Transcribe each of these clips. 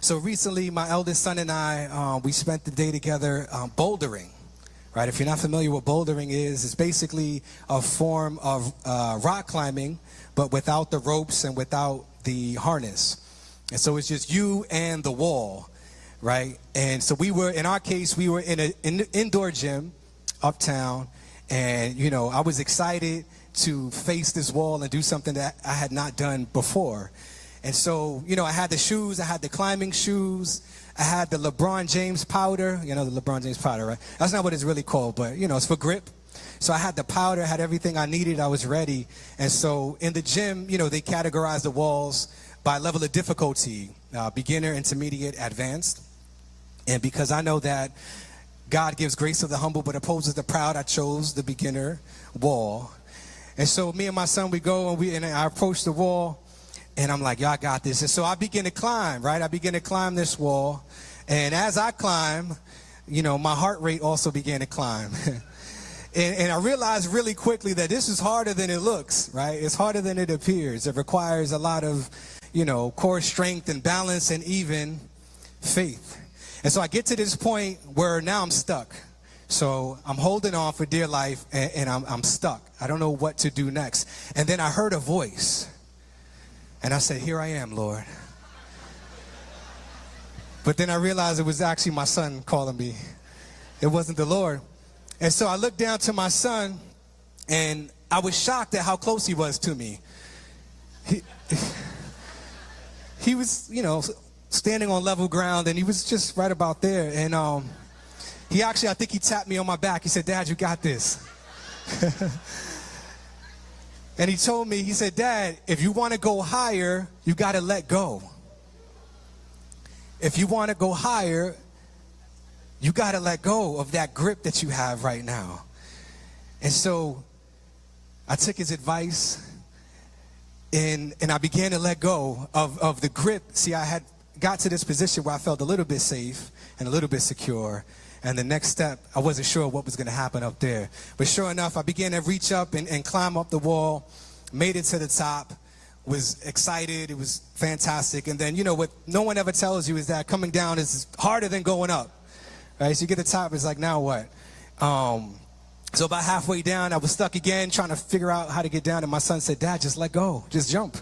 So recently, my eldest son and I, we spent the day together bouldering. Right? If you're not familiar with bouldering is, it's basically a form of rock climbing, but without the ropes and without the harness. And so it's just you and the wall, right? And so we were, in our case, we were in an indoor gym uptown, and, you know, I was excited to face this wall and do something that I had not done before. And so, you know, I had the shoes, I had the climbing shoes, I had the LeBron James powder. You know the LeBron James powder, right? That's not what it's really called, but, you know, it's for grip. So I had the powder, I had everything I needed, I was ready. And so in the gym, you know, they categorize the walls by level of difficulty, beginner, intermediate, advanced. And because I know that God gives grace to the humble but opposes the proud, I chose the beginner wall. And so me and my son, we go and I approach the wall. And I'm like, yo, I got this. And so I begin to climb, right? I begin to climb this wall. And as I climb, you know, my heart rate also began to climb. and I realized really quickly that this is harder than it looks, right? It's harder than it appears. It requires a lot of, you know, core strength and balance and even faith. And so I get to this point where now I'm stuck. So I'm holding on for dear life and I'm stuck. I don't know what to do next. And then I heard a voice. And I said, here I am, Lord. But then I realized it was actually my son calling me. It wasn't the Lord. And so I looked down to my son, and I was shocked at how close he was to me. He was, you know, standing on level ground, and he was just right about there. And he actually, I think he tapped me on my back. He said, Dad, you got this. And he told me, he said, Dad, if you want to go higher, you got to let go. If you want to go higher, you got to let go of that grip that you have right now. And so I took his advice and I began to let go of the grip. See, I had got to this position where I felt a little bit safe and a little bit secure. And the next step, I wasn't sure what was going to happen up there. But sure enough, I began to reach up and climb up the wall, made it to the top, was excited. It was fantastic. And then, you know, what no one ever tells you is that coming down is harder than going up. Right? So you get to the top, it's like, now what? So about halfway down, I was stuck again, trying to figure out how to get down. And my son said, Dad, just let go. Just jump.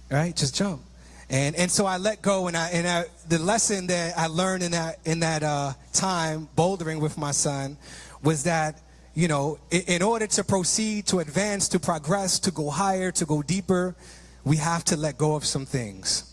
Right? Just jump. And so I let go, and the lesson that I learned in that time bouldering with my son was that, you know, in order to proceed, to advance, to progress, to go higher, to go deeper, we have to let go of some things.